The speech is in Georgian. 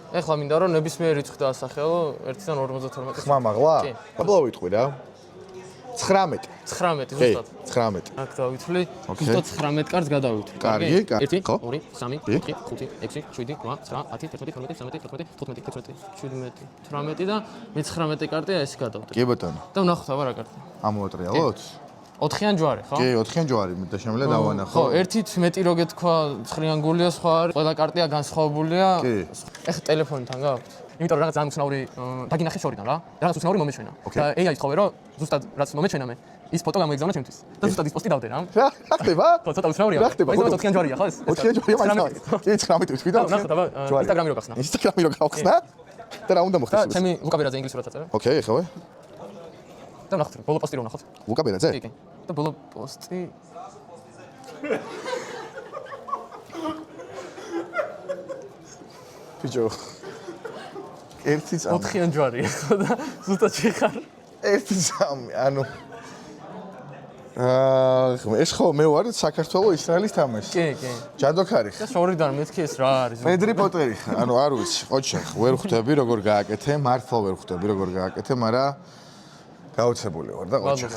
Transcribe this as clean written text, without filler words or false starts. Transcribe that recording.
ეხლა მინდა რომ ნებისმიერ რიცხვს დაასახელო 1-დან 52. ხმა მაღლა? აბლა ვიტყვი რა. 19. 19 ზუსტად. 19. აქ დავითვლი. ზუსტად 19 კარდს გადავითვლი. კარგი, 1 ხო? 2 3 4 5 6 7 8 9 10 11 12 13 14 15 16 17 18 19 და მე-19 კარტია ეს გადავდე. კი ბატონო. და ვნახოთ აბა რა კარტია. ამოვატრიალოთ? 4-იან ჯვარი, ხო? კი, 4-იან ჯვარი და შემიძლია დავანახო. ხო, ერთით მეტი რო გეთქვა, 9-იან გულია, სხვა არის. ყველა კარტია განსხვავებულია. კი. ეხლა ტელეფონთან გაქვთ. იმიტომ რომ რაღაც ძალიან უცნაური დაგინახე შორიდან რა. რაღაც უცნაური მომეჩვენა. და AI-ს ხოვე რომ ზუსტად რაც მომეჩვენა მე, ის ფოტო გამოიგზავნა ჩემთვის. და ზუსტად ის პოსტი დავდე რა. რა ხდება? ხო, ცოტა უცნაურია. რა ხდება? მაგრამ 4-იან ჯვარია, ხო ეს? 4-იან ჯვარია მაინც. კი, 19 ვთქვი და ნახოთ აბა ინსტაგრამი რო გახსნა. ინსტაგრამი რო გავხსნა? და რა უნდა და მოხდეს? ჩემი ვუკაბერაძე ინგლისურად აწერე. ოკეი, ეხავე. და ნახოთ, ბოლო პოსტი რო ნახოთ. ვუკაბერაძე? კი, კი. და ბოლო პოსტი ბიჭო. ერთი წამი. 4-იან ჯვარია, ხო და ზუსტად შეხარ. ერთი წამი, ანუ ეს ხო მე ვარ საქართველოს ისრაელის თამაში. კი, კი. ჯადოქარი. და შორიდან მეთქი ეს რა არის? პედრი პოტერი, ანუ არ ვიცი, ოჩახ, ვერ ხვდები როგორ გააკეთე, მართლა ვერ ხვდები როგორ გააკეთე, მაგრამ გაოცებული ვარ და ოჩახ.